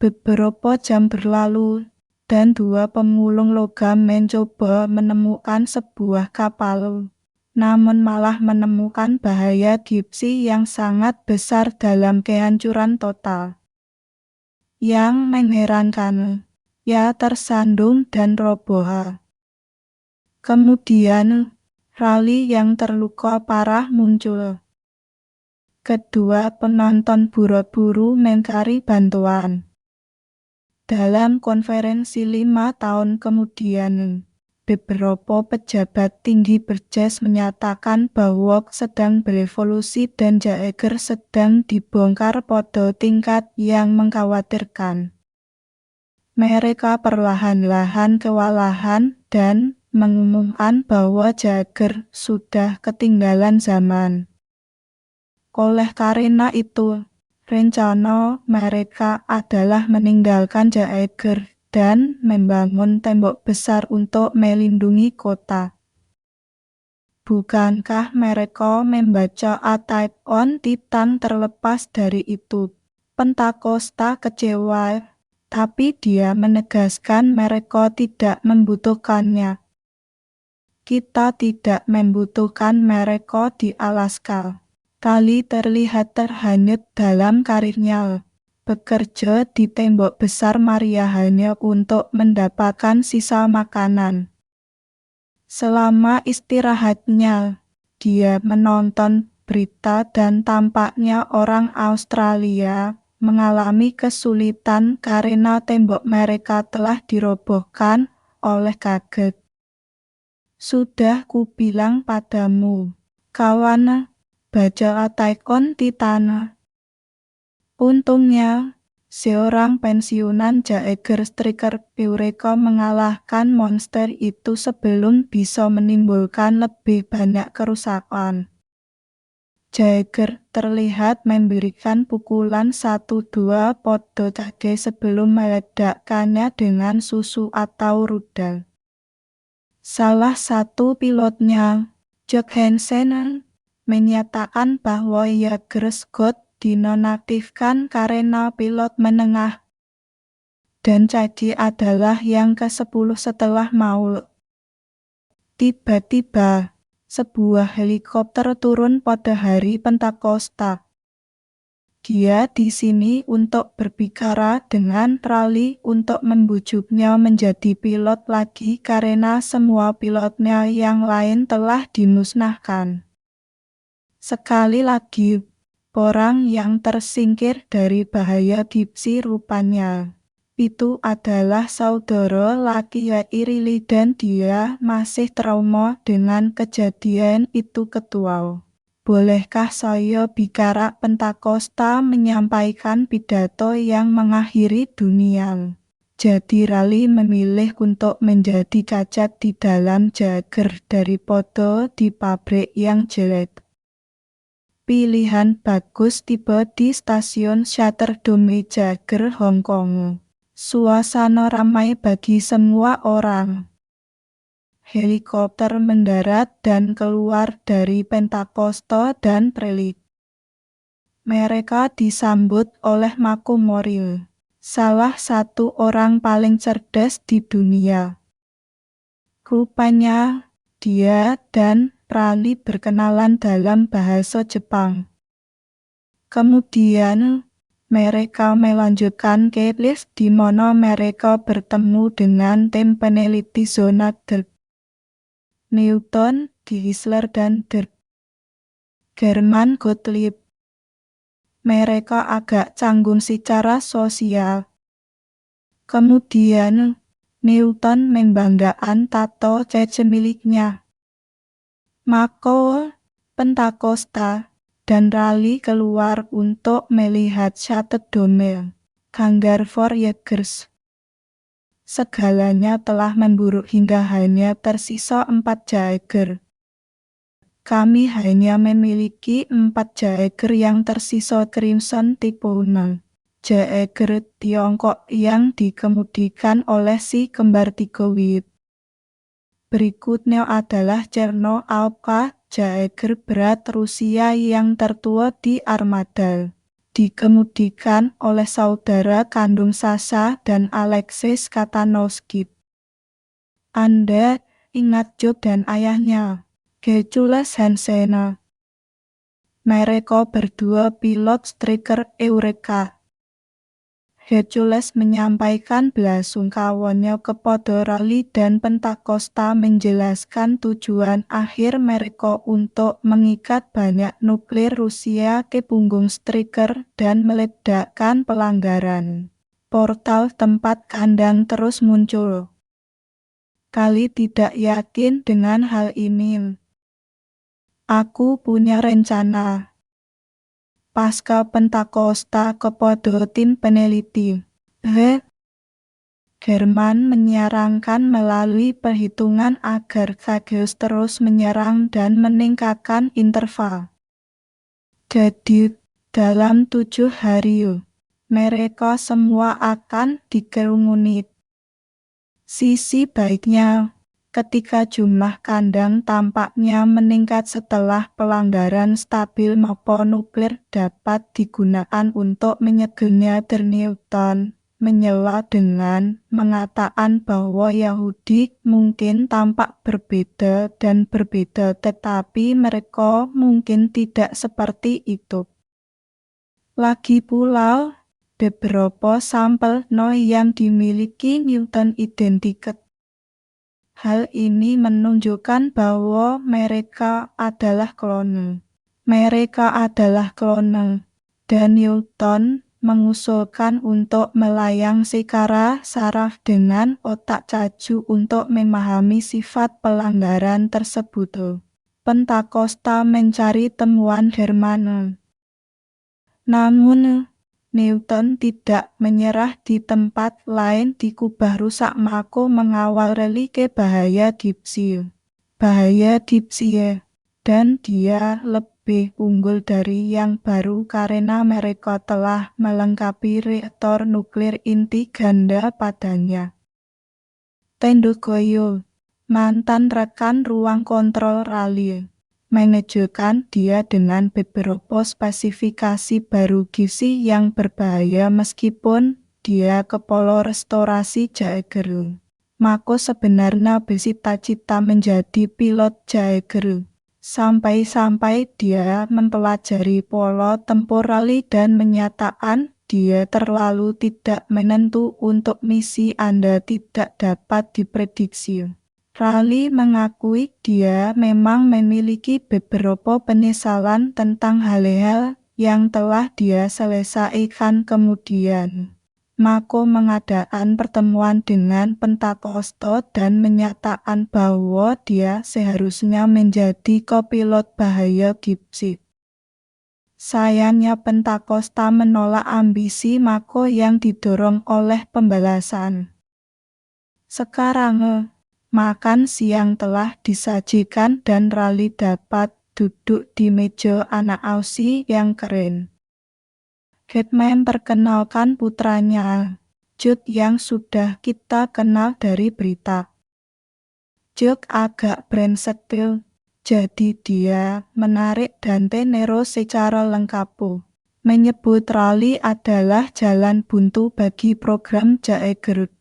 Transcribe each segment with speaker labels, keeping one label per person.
Speaker 1: Beberapa jam berlalu, dan dua pemulung logam mencoba menemukan sebuah kapal, namun malah menemukan bahaya gipsi yang sangat besar dalam kehancuran total. Yang mengherankan, ya tersandung dan roboh. Kemudian, Raleigh yang terluka parah muncul. Kedua penonton buru-buru mencari bantuan. Dalam konferensi 5 tahun kemudian, beberapa pejabat tinggi berjas menyatakan bahwa sedang berevolusi dan Jaeger sedang dibongkar pada tingkat yang mengkhawatirkan. Mereka perlahan-lahan kewalahan dan mengumumkan bahwa Jaeger sudah ketinggalan zaman. Oleh karena itu, rencana mereka adalah meninggalkan Jaeger dan membangun tembok besar untuk melindungi kota. Bukankah mereka membaca Attack on Titan? Terlepas dari itu, Pentakosta kecewa, tapi dia menegaskan mereka tidak membutuhkannya. Kita tidak membutuhkan mereka di Alaska. Kali terlihat terhanyut dalam karirnya, bekerja di tembok besar Maria hanya untuk mendapatkan sisa makanan. Selama istirahatnya, dia menonton berita dan tampaknya orang Australia mengalami kesulitan karena tembok mereka telah dirobohkan oleh kaget. Sudah kubilang padamu, kawan, baca Attack on Titan. Untungnya, seorang pensiunan Jaeger Striker Eureka mengalahkan monster itu sebelum bisa menimbulkan lebih banyak kerusakan. Jaeger terlihat memberikan pukulan 1-2 pada Cage sebelum meledakkannya dengan susu atau rudal. Salah satu pilotnya, Jack Hansen, menyatakan bahwa Jaeger Scott dinonaktifkan karena pilot menengah, dan Cage adalah yang ke-10 setelah Maul. Tiba-tiba, sebuah helikopter turun pada hari Pentakosta. Dia di sini untuk berbicara dengan Raleigh untuk membujuknya menjadi pilot lagi karena semua pilotnya yang lain telah dimusnahkan. Sekali lagi, orang yang tersingkir dari bahaya gipsi rupanya itu adalah saudara laki Riley dan dia masih trauma dengan kejadian itu. Ketua, bolehkah saya bicara? Pentakosta menyampaikan pidato yang mengakhiri dunia. Jadi Raleigh memilih untuk menjadi cacat di dalam Jaeger daripada di pabrik yang jelek. Pilihan bagus. Tiba di stasiun Shutterdome Jaeger, Hong Kong. Suasana ramai bagi semua orang. Helikopter mendarat dan keluar dari Pentakosta dan Prelit. Mereka disambut oleh Mako Moril, salah satu orang paling cerdas di dunia. Rupanya, dia dan Raleigh berkenalan dalam bahasa Jepang. Kemudian, mereka melanjutkan ke list di mana mereka bertemu dengan tim peneliti zona Dirk, Newton, Geisler dan Dirk German Gottlieb. Mereka agak canggung secara sosial. Kemudian, Newton membanggakan tato Cage miliknya. Mako, Pentakosta, dan Raleigh keluar untuk melihat Shutterdome, Hangar for Jaegers. Segalanya telah memburuk hingga hanya tersisa 4 Jaeger. Kami hanya memiliki 4 Jaeger yang tersisa. Crimson tipe 0. Jaeger Tiongkok yang dikemudikan oleh si kembar 3 Wit. Berikutnya adalah Cherno Alpha, Jaeger berat Rusia yang tertua di armada. dikemudikan oleh saudara kandung Sasha dan Alexis Katanowski. Anda ingat Jude dan ayahnya, Jules Hansen. Mereka berdua pilot striker Eureka. Jules menyampaikan belasungkawanya kepada Raleigh dan Pentakosta menjelaskan tujuan akhir mereka untuk mengikat banyak nuklir Rusia ke punggung striker dan meledakkan pelanggaran. Portal tempat kandang terus muncul. Kali tidak yakin dengan hal ini. Aku punya rencana. Pasca Pentakosta kepada tim peneliti. German menyarankan melalui perhitungan agar Kageus terus menyerang dan meningkatkan interval. Jadi, dalam 7 hari, mereka semua akan dikerumuni. Sisi baiknya, ketika jumlah kandang tampaknya meningkat setelah pelanggaran stabil maupun nuklir dapat digunakan untuk menyegelnya, Newton menyela dengan mengatakan bahwa Yahudi mungkin tampak berbeda dan berbeda, tetapi mereka mungkin tidak seperti itu. Lagi pula, beberapa sampel yang dimiliki Newton identik. Hal ini menunjukkan bahwa mereka adalah klon. Dan Newton mengusulkan untuk melayang secara saraf dengan otak cacu untuk memahami sifat pelanggaran tersebut. Pentakosta mencari temuan Hermann. Namun, Newton tidak menyerah di tempat lain di kubah rusak. Mako mengawal Raleigh ke bahaya Dipsy, dan dia lebih unggul dari yang baru karena mereka telah melengkapi reaktor nuklir inti ganda padanya. Tendukoyo, mantan rekan ruang kontrol Raleigh, mengejutkan dia dengan beberapa spesifikasi baru gizi yang berbahaya meskipun dia kepala restorasi Jaeger. Mako sebenarnya bercita-cita menjadi pilot Jaeger. Sampai-sampai dia mempelajari pola tempur Raleigh dan menyatakan dia terlalu tidak menentu untuk misi Anda tidak dapat diprediksi. Raleigh mengakui dia memang memiliki beberapa penyesalan tentang hal-hal yang telah dia selesaikan kemudian. Mako mengadakan pertemuan dengan Pentakosta dan menyatakan bahwa dia seharusnya menjadi kopilot bahaya Dipsy. Sayangnya Pentakosta menolak ambisi Mako yang didorong oleh pembalasan. Sekarang, makan siang telah disajikan dan Raleigh dapat duduk di meja anak Aussie yang keren. Hetman perkenalkan putranya, Jude, yang sudah kita kenal dari berita. Jude agak brengsek, jadi dia menarik Dante Nero secara lengkap. Menyebut Raleigh adalah jalan buntu bagi program Jaeger.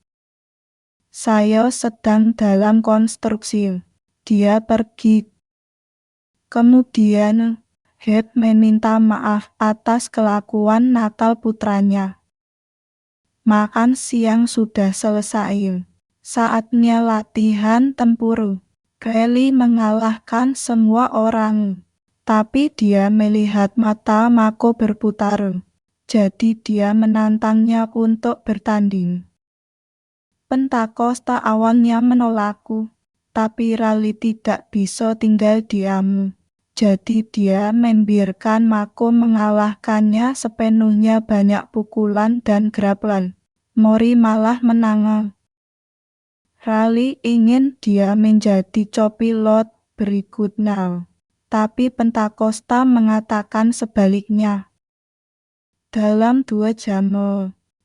Speaker 1: Saya sedang dalam konstruksi. Dia pergi. Kemudian, Head meminta maaf atas kelakuan nakal putranya. Makan siang sudah selesai. Saatnya latihan tempur. Kelly mengalahkan semua orang. Tapi dia melihat mata Mako berputar. Jadi dia menantangnya untuk bertanding. Pentakosta awalnya menolakku, tapi Raleigh tidak bisa tinggal diam. Jadi dia membiarkan Mako mengalahkannya sepenuhnya, banyak pukulan dan grappling. Mori malah menang. Raleigh ingin dia menjadi copilot berikutnya, tapi Pentakosta mengatakan sebaliknya. Dalam 2 jam,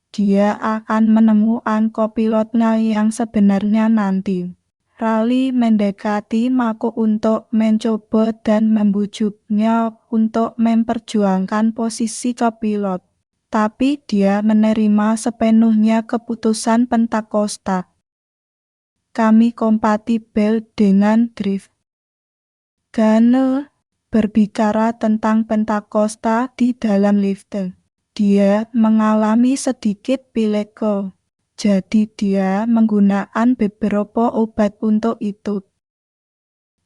Speaker 1: dia akan menemukan kopilotnya yang sebenarnya nanti. Raleigh mendekati Mako untuk mencoba dan membujuknya untuk memperjuangkan posisi kopilot. Tapi dia menerima sepenuhnya keputusan Pentakosta. Kami kompatibel dengan drift. Gane berbicara tentang Pentakosta di dalam lift. Dia mengalami sedikit pileko. Jadi dia menggunakan beberapa obat untuk itu.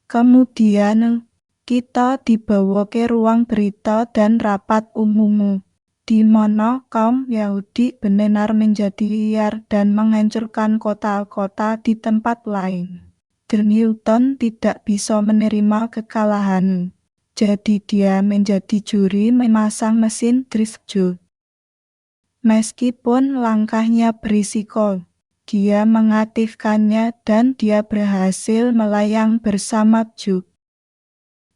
Speaker 1: Kemudian kita dibawa ke ruang berita dan rapat umum, di mana kaum Yahudi benar menjadi liar dan menghancurkan kota-kota di tempat lain. Newton tidak bisa menerima kekalahan, jadi dia menjadi juri memasang mesin drift. Meskipun langkahnya berisiko, dia mengaktifkannya dan dia berhasil melayang bersama Joe.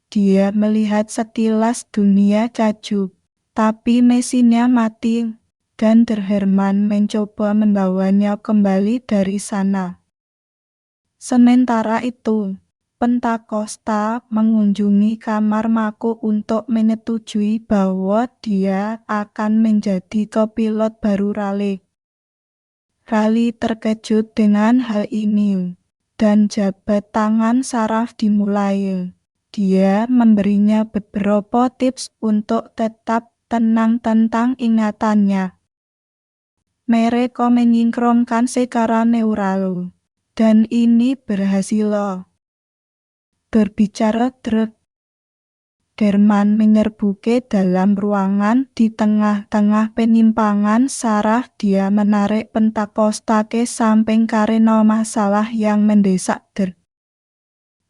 Speaker 1: Dia melihat sekilas dunia cajuk, tapi mesinnya mati, dan Der Herman mencoba membawanya kembali dari sana. Sementara itu, Pentakosta mengunjungi kamar Mako untuk menyetujui bahwa dia akan menjadi kopilot baru Raleigh. Raleigh terkejut dengan hal ini, dan jabat tangan saraf dimulai. Dia memberinya beberapa tips untuk tetap tenang tentang ingatannya. Mereka menyingkronkan secara neural, dan ini berhasil. Berbicara truk, Herman menyerbu ke dalam ruangan di tengah-tengah penyimpangan saraf. Dia menarik Pentakosta ke samping karena masalah yang mendesak.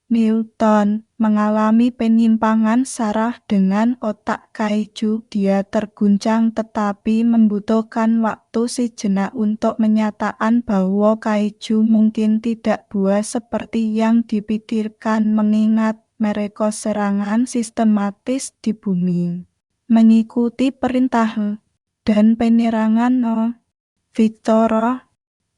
Speaker 1: Newton mengalami penyimpangan saraf dengan otak kaiju. Dia terguncang tetapi membutuhkan waktu sejenak untuk menyatakan bahwa kaiju mungkin tidak buas seperti yang dipikirkan mengingat mereka serangan sistematis di bumi. Mengikuti perintah dan penyerangan Victor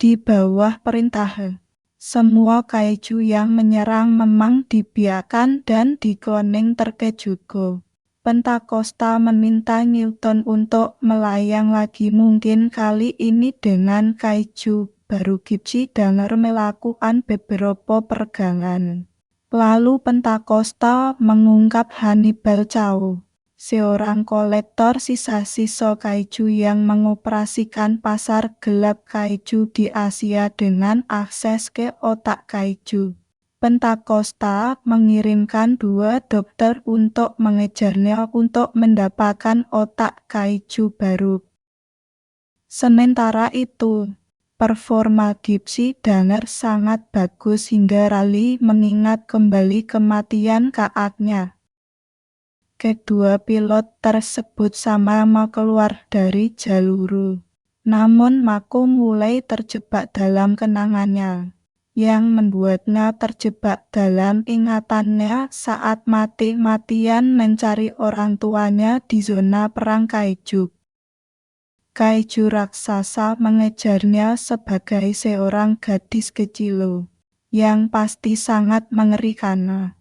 Speaker 1: di bawah perintah. Semua kaiju yang menyerang memang dibiarkan dan dikoning terkejut. Pentakosta meminta Newton untuk melayang lagi, mungkin kali ini dengan kaiju baru. Gypsy Danger melakukan beberapa peregangan. Lalu Pentakosta mengungkap Hannibal Chow, seorang kolektor sisa-sisa kaiju yang mengoperasikan pasar gelap kaiju di Asia dengan akses ke otak kaiju. Pentakosta mengirimkan 2 dokter untuk mengejarnya untuk mendapatkan otak kaiju baru. Sementara itu, performa Gypsy Danger sangat bagus hingga Raleigh mengingat kembali kematian kakaknya. Kedua pilot tersebut sama-sama keluar dari jalur. Namun Mako mulai terjebak dalam kenangannya, yang membuatnya terjebak dalam ingatannya saat mati-matian mencari orang tuanya di zona perang kaiju. Kaiju raksasa mengejarnya sebagai seorang gadis kecil, yang pasti sangat mengerikan.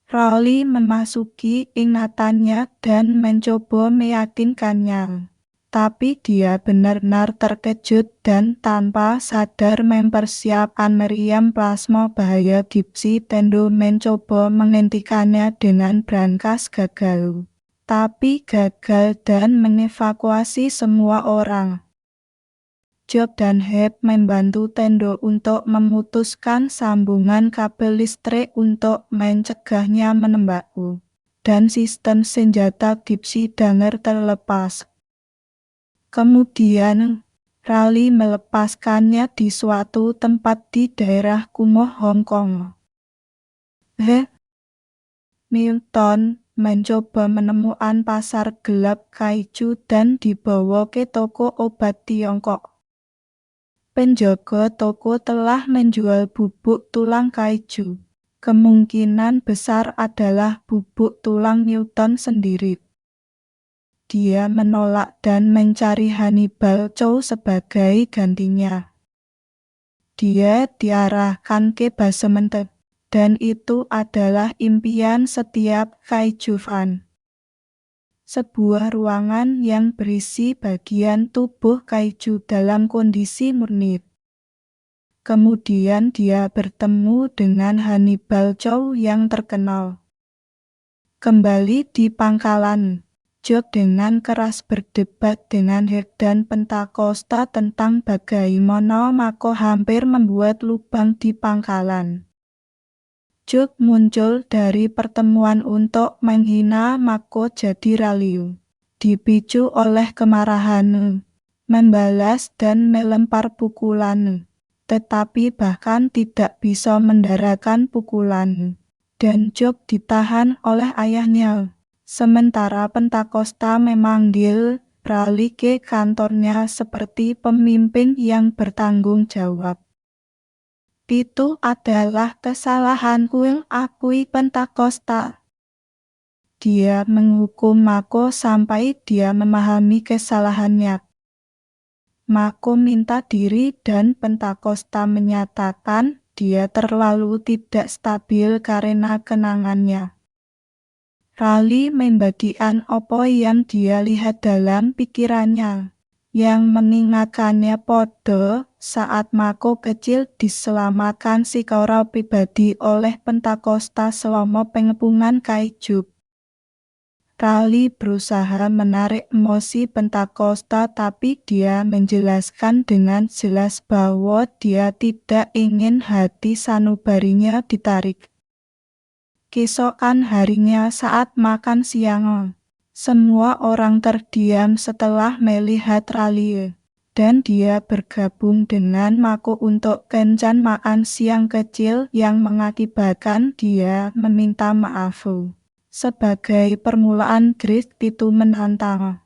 Speaker 1: Raleigh memasuki ingatannya dan mencoba meyakinkannya. Tapi dia benar-benar terkejut dan tanpa sadar mempersiapkan meriam plasma bahaya. Gypsy Tendo mencoba menghentikannya dengan brankas gagal. Tapi gagal dan mengevakuasi semua orang. Job dan Heb membantu Tendo untuk memutuskan sambungan kabel listrik untuk mencegahnya menembakku. Dan sistem senjata Gypsy Danger terlepas. Kemudian, Raleigh melepaskannya di suatu tempat di daerah kumuh Hong Kong. Newton mencoba menemukan pasar gelap kaiju dan dibawa ke toko obat Tiongkok. Penjaga toko telah menjual bubuk tulang kaiju. Kemungkinan besar adalah bubuk tulang Newton sendiri. Dia menolak dan mencari Hannibal Chow sebagai gantinya. dia diarahkan ke basement, dan itu adalah impian setiap kaiju fan. Sebuah ruangan yang berisi bagian tubuh kaiju dalam kondisi murni. Kemudian dia bertemu dengan Hannibal Chow yang terkenal. Kembali di pangkalan, Jock dengan keras berdebat dengan Heck dan Pentakosta tentang bagaimana Mako hampir membuat lubang di pangkalan. Jock muncul dari pertemuan untuk menghina Mako jadi Raliu. Dipicu oleh kemarahan, membalas dan melempar pukulan, tetapi bahkan tidak bisa mendarahkan pukulan. Dan Jock ditahan oleh ayahnya. Sementara Pentakosta memanggil Raleigh ke kantornya seperti pemimpin yang bertanggung jawab. Itu adalah kesalahanku yang akui Pentakosta. Dia menghukum Mako sampai dia memahami kesalahannya. Mako minta diri dan Pentakosta menyatakan dia terlalu tidak stabil karena kenangannya. Raleigh membagikan apa yang dia lihat dalam pikirannya, yang mengingatkannya pada saat Mako kecil diselamatkan secara pribadi oleh Pentakosta selama pengepungan kaiju. Raleigh berusaha menarik emosi Pentakosta, tapi dia menjelaskan dengan jelas bahwa dia tidak ingin hati sanubarinya ditarik. Keesokan harinya saat makan siang, semua orang terdiam setelah melihat Raleigh, dan dia bergabung dengan Mako untuk kencan makan siang kecil yang mengakibatkan dia meminta maaf. Sebagai permulaan Grace itu menantang.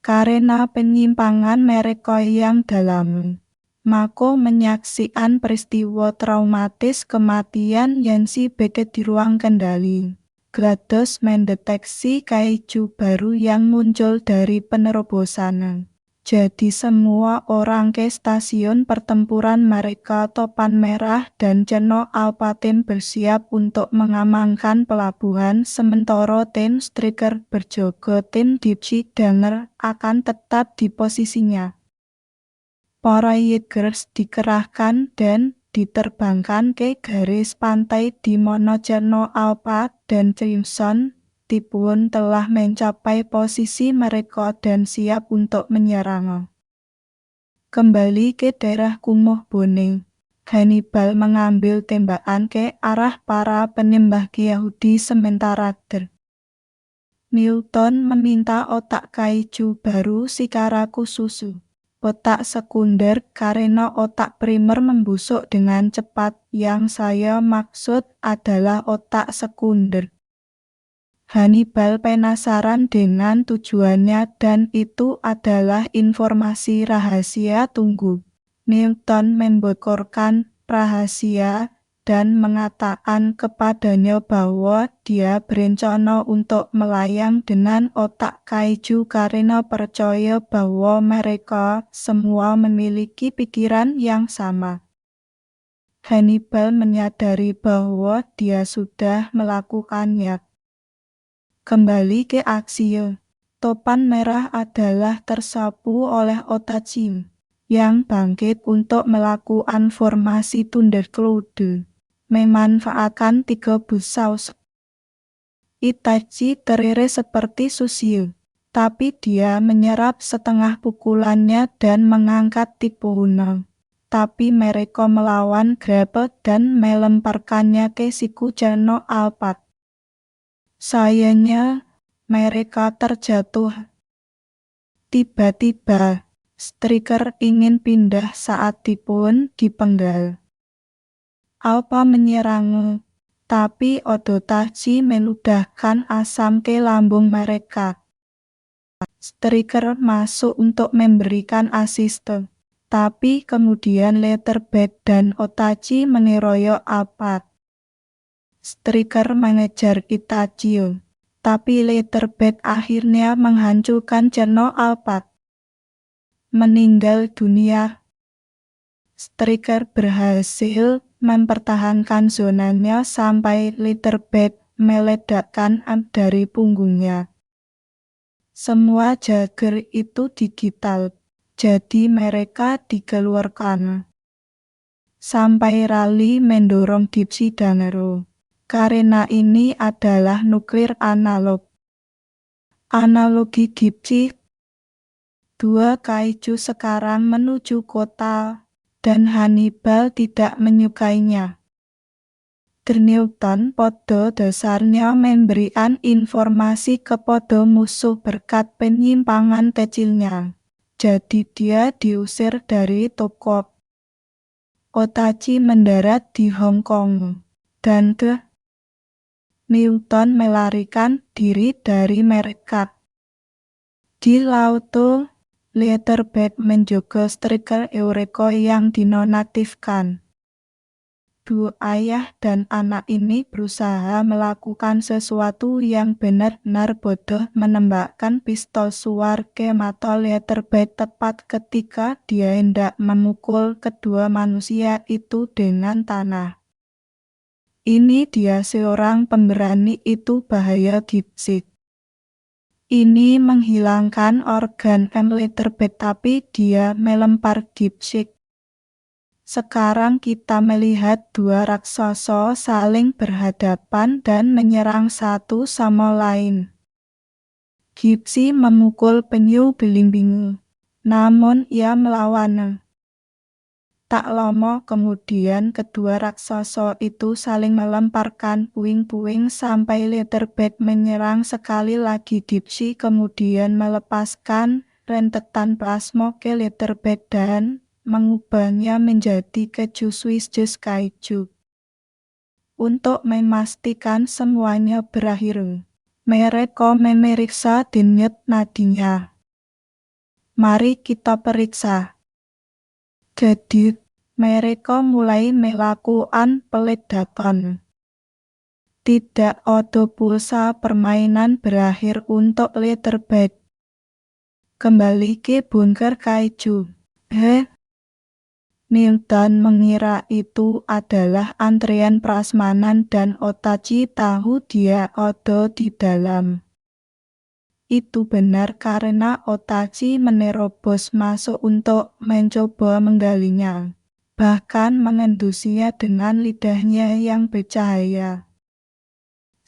Speaker 1: Karena penyimpangan mereka yang dalam, Mako menyaksikan peristiwa traumatis kematian Yancy Beckett di ruang kendali. GLaDOS mendeteksi kaiju baru yang muncul dari penerobosan. Jadi semua orang ke stasiun pertempuran mereka Topan Merah dan Channel Alpha Team bersiap untuk mengamankan pelabuhan, sementara tim Striker berjaga. Tim Deep Sea Dinger akan tetap di posisinya. Para Jaegers dikerahkan dan diterbangkan ke garis pantai di mana Channel Alpha dan Crimson Typhoon telah mencapai posisi mereka dan siap untuk menyerang. Kembali ke daerah kumuh Boning, Hannibal mengambil tembakan ke arah para penyembah Yahudi sementara Newton meminta otak kaiju baru secara khusus. Otak sekunder karena otak primer membusuk dengan cepat. Yang saya maksud adalah otak sekunder. Hannibal penasaran dengan tujuannya dan itu adalah informasi rahasia tunggu. Newton membocorkan rahasia dan mengatakan kepadanya bahwa dia berencana untuk melayang dengan otak kaiju karena percaya bahwa mereka semua memiliki pikiran yang sama. Hannibal menyadari bahwa dia sudah melakukannya. Kembali ke aksi, Topan Merah adalah tersapu oleh Otachi, yang bangkit untuk melakukan formasi Thundercloud, memanfaatkan 3 busaus. Itachi teriris seperti sushi, tapi dia menyerap setengah pukulannya dan mengangkat Typhoon. Tapi mereka melawan grapple dan melemparkannya ke siku Channel Alpha. Sayangnya, mereka terjatuh. Tiba-tiba, Striker ingin pindah saat Typhoon dipenggal. Alpha menyerang, tapi Odotachi meludahkan asam ke lambung mereka. Striker masuk untuk memberikan asisten, tapi kemudian Leatherback dan Otachi mengeroyok Alpha. Striker mengejar Itachi, tapi Leatherback akhirnya menghancurkan Channel Alpha. Meninggal dunia. Striker berhasil mempertahankan zonanya sampai Leatherback meledakkan dari punggungnya. Semua Jagger itu digital, jadi mereka dikeluarkan. Sampai Rally mendorong Gypsy dan Nero. Karena ini adalah nuklir analog. Analogi Gypsy, dua kaiju sekarang menuju kota, dan Hannibal tidak menyukainya. Newton pada dasarnya memberikan informasi kepada musuh berkat penyimpangan kecilnya. Jadi dia diusir dari toko. Otachi mendarat di Hong Kong, dan Newton melarikan diri dari mereka. Di Lauto, Leatherback menjaga Striker Eureka yang dinonaktifkan. Dua ayah dan anak ini berusaha melakukan sesuatu yang benar-benar bodoh, menembakkan pistol suar ke mata Leatherback tepat ketika dia hendak memukul kedua manusia itu dengan tanah. Ini dia seorang pemberani, itu bahaya Gypsy. Ini menghilangkan organ Leatherback, tapi dia melempar Gypsy. Sekarang kita melihat dua raksasa saling berhadapan dan menyerang satu sama lain. Gypsy memukul penyu belimbing, namun ia melawan. Tak lama kemudian kedua raksasa itu saling melemparkan puing-puing sampai Leatherback menyerang sekali lagi. Gypsy kemudian melepaskan rentetan plasma ke Leatherback dan mengubahnya menjadi keju Swiss Cheese Kaiju. Untuk memastikan semuanya berakhir, mereka memeriksa denyut nadinya. Mari kita periksa. Jadi, mereka mulai melakukan peledakan. Tidak ada pulsa, permainan berakhir untuk Leatherback. Kembali ke bunker kaiju. Newton mengira itu adalah antrean prasmanan dan Otachi tahu dia ada di dalam. Itu benar karena Otachi menerobos masuk untuk mencoba menggalinya, bahkan mengendusinya dengan lidahnya yang bercahaya.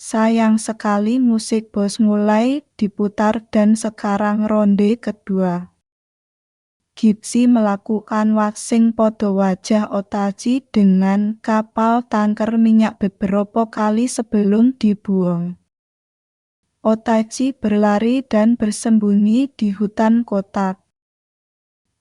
Speaker 1: Sayang sekali musik bos mulai diputar dan sekarang ronde kedua. Gypsy melakukan waxing pada wajah Otachi dengan kapal tanker minyak beberapa kali sebelum dibuang. Otachi berlari dan bersembunyi di hutan kota.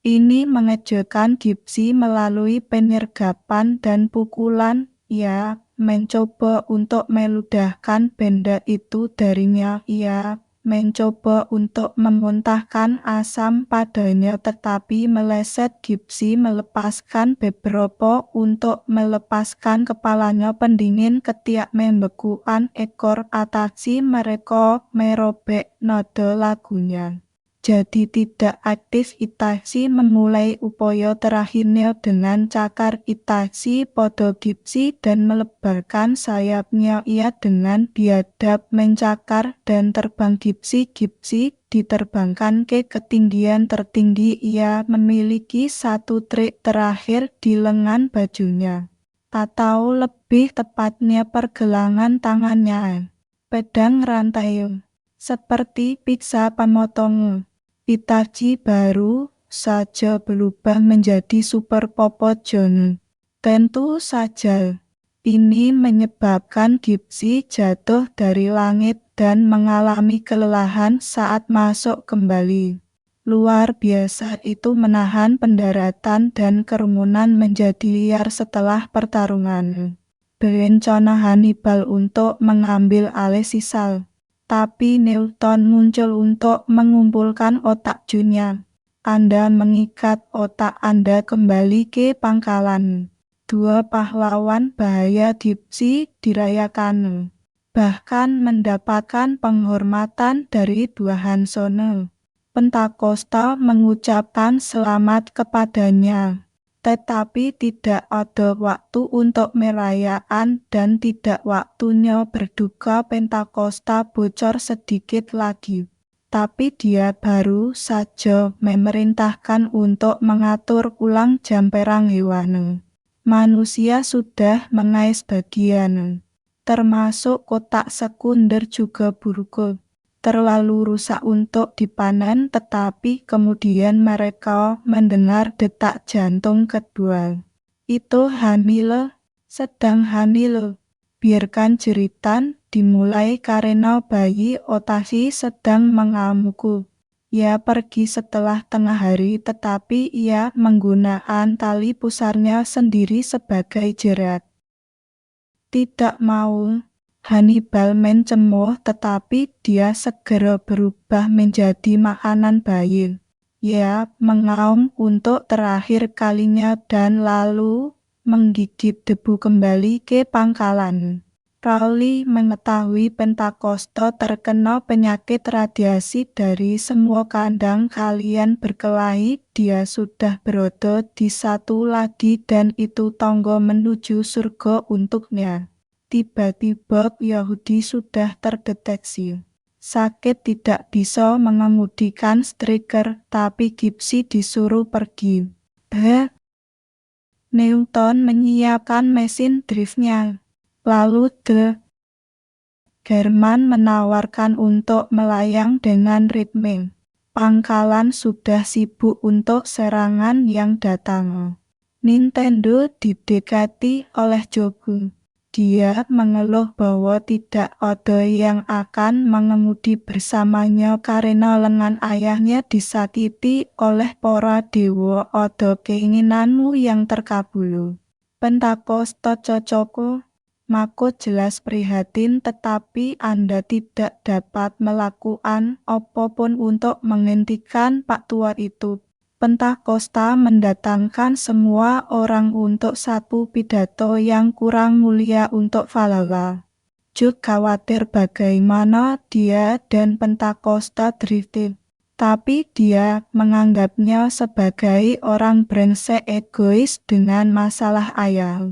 Speaker 1: Ini mengejutkan Gypsy melalui penyergapan dan pukulan. Ia mencoba untuk meludahkan benda itu darinya. Ia mencoba untuk memuntahkan asam padanya, tetapi meleset. Gypsy melepaskan beberapa untuk melepaskan kepalanya pendingin ketiak membekukan ekor Otachi. Mereka merobek nada lagunya. Jadi tidak aktif. Itachi memulai upaya terakhirnya dengan cakar Itachi pada Gypsy dan melebarkan sayapnya. Ia dengan biadab mencakar dan terbang Gypsy. Gypsy diterbangkan ke ketinggian tertinggi. Ia memiliki satu trik terakhir di lengan bajunya, atau lebih tepatnya pergelangan tangannya. Pedang rantai, seperti pizza pemotong. Itachi baru saja berubah menjadi Super Popot John. Tentu saja, ini menyebabkan Gypsy jatuh dari langit dan mengalami kelelahan saat masuk kembali. Luar biasa, itu menahan pendaratan dan kerumunan menjadi liar setelah pertarungan. Berencana Hannibal untuk mengambil alih sisa. Tapi Newton muncul untuk mengumpulkan otak Junya. Anda mengikat otak Anda kembali ke pangkalan. Dua pahlawan bahaya Gypsy dirayakan, bahkan mendapatkan penghormatan dari dua Hansono. Pentakosta mengucapkan selamat kepadanya. tetapi tidak ada waktu untuk merayakan dan tidak waktunya berduka. Pentakosta bocor sedikit lagi. Tapi dia baru saja memerintahkan untuk mengatur ulang jam perang hewan. Manusia sudah mengais bagian, termasuk kotak sekunder juga buruk, terlalu rusak untuk dipanen, tetapi kemudian mereka mendengar detak jantung kedua. Itu hamil, sedang hamil. Biarkan jeritan dimulai karena bayi Otashi sedang mengamuk. Ia pergi setelah tengah hari, tetapi ia menggunakan tali pusarnya sendiri sebagai jerat. Tidak mau. Hannibal mencemooh, tetapi dia segera berubah menjadi makanan bayi. Ia mengaum untuk terakhir kalinya dan lalu menggigit debu kembali ke pangkalan. Crowley mengetahui Pentakosta terkena penyakit radiasi dari semua kandang kalian berkelahi. Dia sudah berada di satu lagi dan itu tangga menuju surga untuknya. Tiba-tiba Yahudi sudah terdeteksi. Sakit tidak bisa mengemudikan striker, tapi Gipsy disuruh pergi. Newton menyiapkan mesin driftnya. Lalu German menawarkan untuk melayang dengan ritme. Pangkalan sudah sibuk untuk serangan yang datang. Nintendo didekati oleh Jobu. Dia mengeluh bahwa tidak ada yang akan mengemudi bersamanya karena lengan ayahnya disakiti oleh para dewa. Ada keinginanmu yang terkabul. Pentakosta cocok. Mako jelas prihatin, tetapi Anda tidak dapat melakukan apapun untuk menghentikan Pak Tua itu. Pentakosta mendatangkan semua orang untuk satu pidato yang kurang mulia untuk Valhalla. Juk khawatir bagaimana dia dan Pentakosta drifting. Tapi dia menganggapnya sebagai orang brengsek egois dengan masalah ayah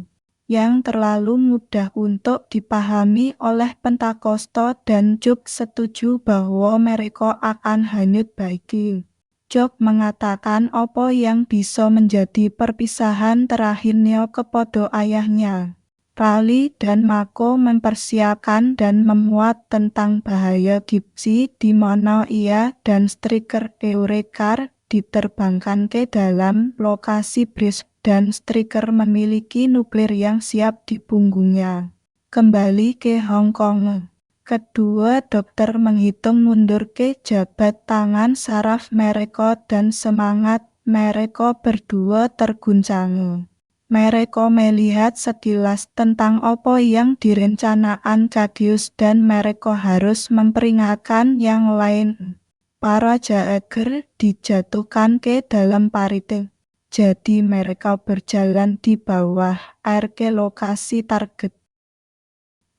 Speaker 1: yang terlalu mudah untuk dipahami oleh Pentakosta, dan Juk setuju bahwa mereka akan hanyut baiki. Juk mengatakan apa yang bisa menjadi perpisahan terakhirnya kepada ayahnya. Raleigh dan Mako mempersiapkan dan memuat tentang bahaya Gipsy di mana ia dan Striker Eurekar diterbangkan ke dalam lokasi bridge dan Striker memiliki nuklir yang siap di punggungnya. Kembali ke Hong Kong. Kedua dokter menghitung mundur ke jabat tangan saraf mereka dan semangat mereka berdua terguncang. Mereka melihat sekilas tentang apa yang direncanakan Cagius dan mereka harus memperingatkan yang lain. Para jaeger dijatuhkan ke dalam parit. Jadi mereka berjalan di bawah air ke lokasi target.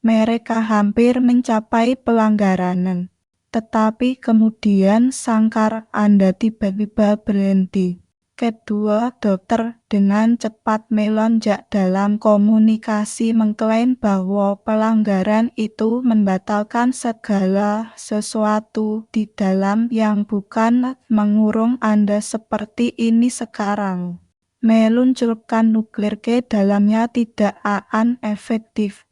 Speaker 1: Mereka hampir mencapai pelanggaran, tetapi kemudian sangkar Anda tiba-tiba berhenti. Kedua dokter dengan cepat melonjak dalam komunikasi mengklaim bahwa pelanggaran itu membatalkan segala sesuatu di dalam yang bukan mengurung Anda seperti ini sekarang. Meluncurkan nuklir ke dalamnya tidak akan efektif.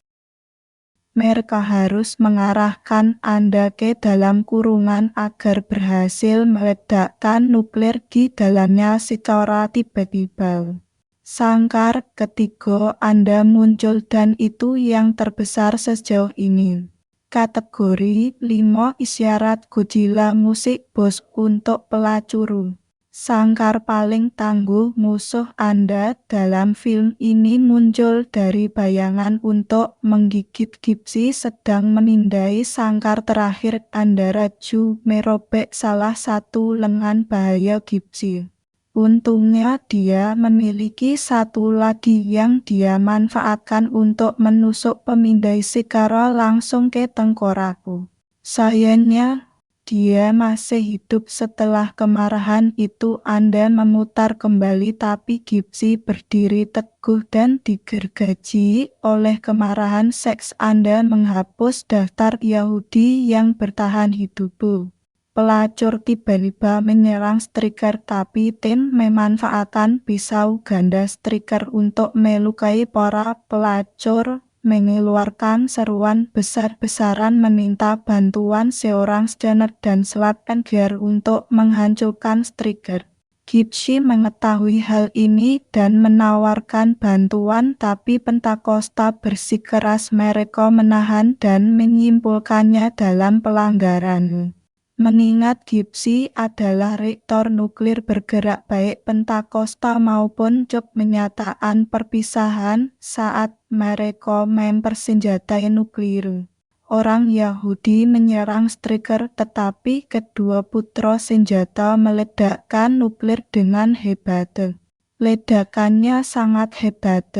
Speaker 1: Mereka harus mengarahkan Anda ke dalam kurungan agar berhasil meledakkan nuklir di dalamnya secara tiba-tiba. Sangkar ketiga Anda muncul dan itu yang terbesar sejauh ini. Kategori 5 isyarat Godzilla musik bos untuk pelacur. Sangkar paling tangguh musuh Anda dalam film ini muncul dari bayangan untuk menggigit Gipsy sedang menindai sangkar terakhir Anda. Raju merobek salah satu lengan bahaya Gipsy. Untungnya dia memiliki satu lagi yang dia manfaatkan untuk menusuk pemindai secara langsung ke tengkorakku. Sayangnya, Dia masih hidup setelah kemarahan itu. Anda memutar kembali, tapi Gipsy berdiri teguh dan digergaji oleh kemarahan seks. Anda menghapus daftar Yahudi yang bertahan hidup. Pelacur tiba-tiba menyerang Striker, tapi Tin memanfaatkan pisau ganda Striker untuk melukai para pelacur, mengeluarkan seruan besar-besaran meminta bantuan seorang Scanner dan Slap and Gear untuk menghancurkan Striker. Gipsy mengetahui hal ini dan menawarkan bantuan, tapi Pentakosta bersikeras mereka menahan dan menyimpulkannya dalam pelanggaran. Mengingat Gipsy adalah reaktor nuklir bergerak, baik Pentakosta maupun CUP menyatakan perpisahan saat mereka mempersenjatai nuklir. Orang Yahudi menyerang Striker, tetapi kedua putra senjata meledakkan nuklir dengan hebat. Ledakannya sangat hebat.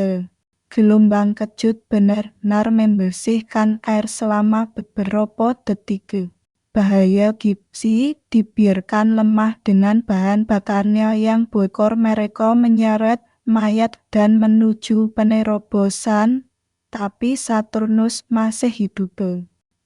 Speaker 1: Gelombang kejut benar-benar membersihkan air selama beberapa detik. Bahaya Gipsy dibiarkan lemah dengan bahan bakarnya yang bocor. Mereka menyeret mayat dan menuju penerobosan, tapi Saturnus masih hidup.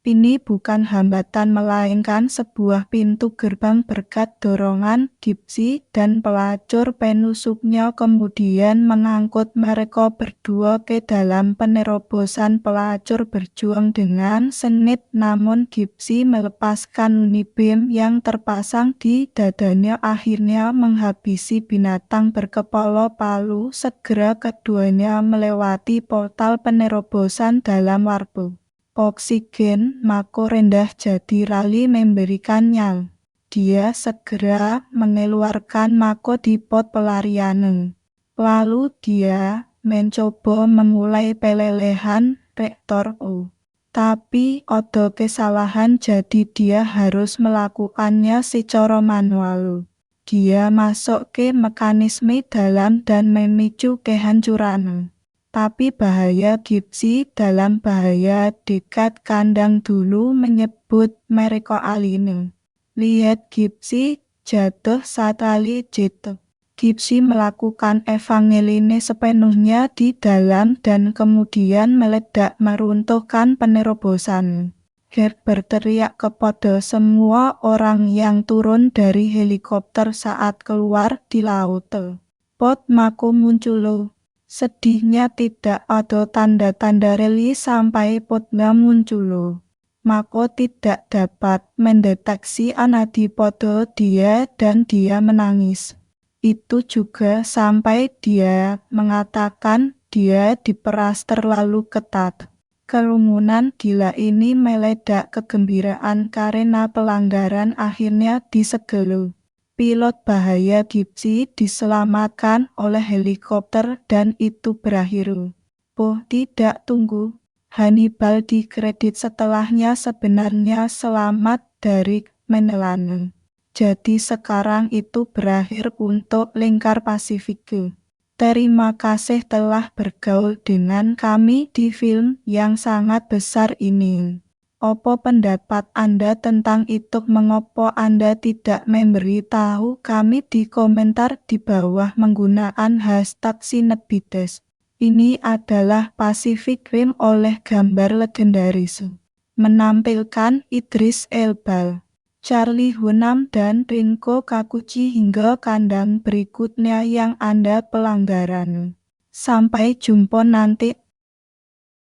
Speaker 1: Ini bukan hambatan melainkan sebuah pintu gerbang. Berkat dorongan Gipsy dan pelacur penusuknya kemudian mengangkut mereka berdua ke dalam penerobosan. Pelacur berjuang dengan sengit, namun Gipsy melepaskan unibim yang terpasang di dadanya, akhirnya menghabisi binatang berkepala palu. Segera keduanya melewati portal penerobosan dalam warp. Oksigen Mako rendah, jadi Rally memberikan nyal. Dia segera mengeluarkan Mako di pot pelarian. Lalu dia mencoba memulai pelelehan reaktor U. Tapi ada kesalahan, jadi dia harus melakukannya secara manual. Dia masuk ke mekanisme dalam dan memicu kehancuran. Tapi bahaya Gipsy dalam bahaya dekat. Kandang dulu menyebut mereka alien. Lihat Gipsy jatuh saat Ali jatuh. Gipsy melakukan evangeline sepenuhnya di dalam dan kemudian meledak meruntuhkan penerobosan. Gert berteriak kepada semua orang yang turun dari helikopter saat keluar di laut. Pot Mako muncul. Sedihnya tidak ada tanda-tanda rally sampai potnya muncul. Mako tidak dapat mendeteksi antipodo dia dan dia menangis. Itu juga sampai dia mengatakan dia diperas terlalu ketat. Kerumunan gila ini meledak kegembiraan karena pelanggaran akhirnya disegel. Pilot bahaya Gipsy diselamatkan oleh helikopter dan itu berakhir. Oh tidak, tunggu. Hannibal dikredit setelahnya sebenarnya selamat dari menelan. Jadi sekarang itu berakhir untuk Lingkar Pasifik. Terima kasih telah bergaul dengan kami di film yang sangat besar ini. Apa pendapat Anda tentang itu? Mengapa Anda tidak memberitahu kami di komentar di bawah menggunakan hashtag #Sinebites? Ini adalah Pacific Rim oleh gambar legendaris. Menampilkan Idris Elba, Charlie Hunnam dan Rinko Kakuchi. Hingga kandang berikutnya yang Anda pelanggaran. Sampai jumpa nanti.